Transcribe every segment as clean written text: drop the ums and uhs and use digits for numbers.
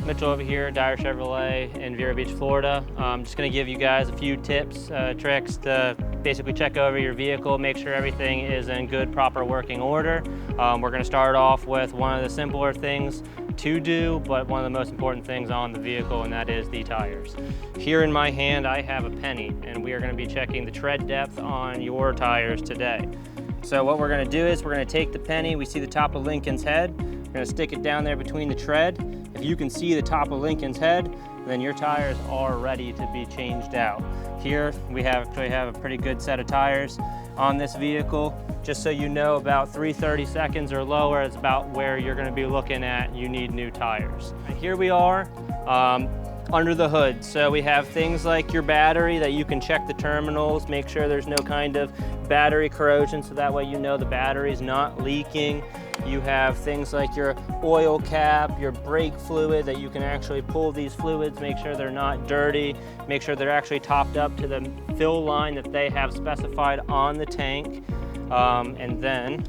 Mitchell over here, Dyer Chevrolet in Vero Beach, Florida. I'm just going to give you guys a few tips, tricks to basically check over your vehicle, make sure everything is in good, proper working order. We're going to start off with one of the simpler things to do, but one of the most important things on the vehicle, and that is the tires. Here in my hand, I have a penny, and we are going to be checking the tread depth on your tires today. So what we're going to do is we're going to take the penny, we see the top of Lincoln's head, we're going to stick it down there between the tread. If you can see the top of Lincoln's head, then your tires are ready to be changed out. Here we actually have a pretty good set of tires on this vehicle. Just so you know, about 3/32 or lower is about where you're going to be looking at you need new tires. And here we are under the hood. So we have things like your battery that you can check the terminals, make sure there's no kind of battery corrosion, so that way you know the battery's not leaking. You have things like your oil cap, your brake fluid, that you can actually pull these fluids, make sure they're not dirty, make sure they're actually topped up to the fill line that they have specified on the tank. And then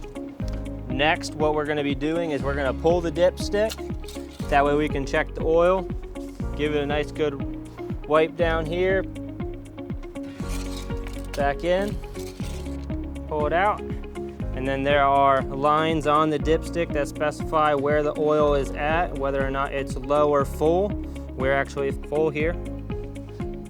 next, what we're going to be doing is we're going to pull the dipstick. That way we can check the oil, give it a nice good wipe down here, back in, pull it out. And then there are lines on the dipstick that specify where the oil is at, whether or not it's low or full. We're actually full here.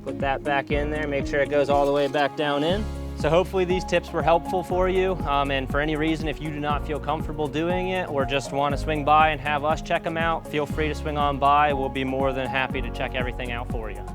Put that back in there, make sure it goes all the way back down in. So hopefully these tips were helpful for you. And for any reason, if you do not feel comfortable doing it or just want to swing by and have us check them out, feel free to swing on by. We'll be more than happy to check everything out for you.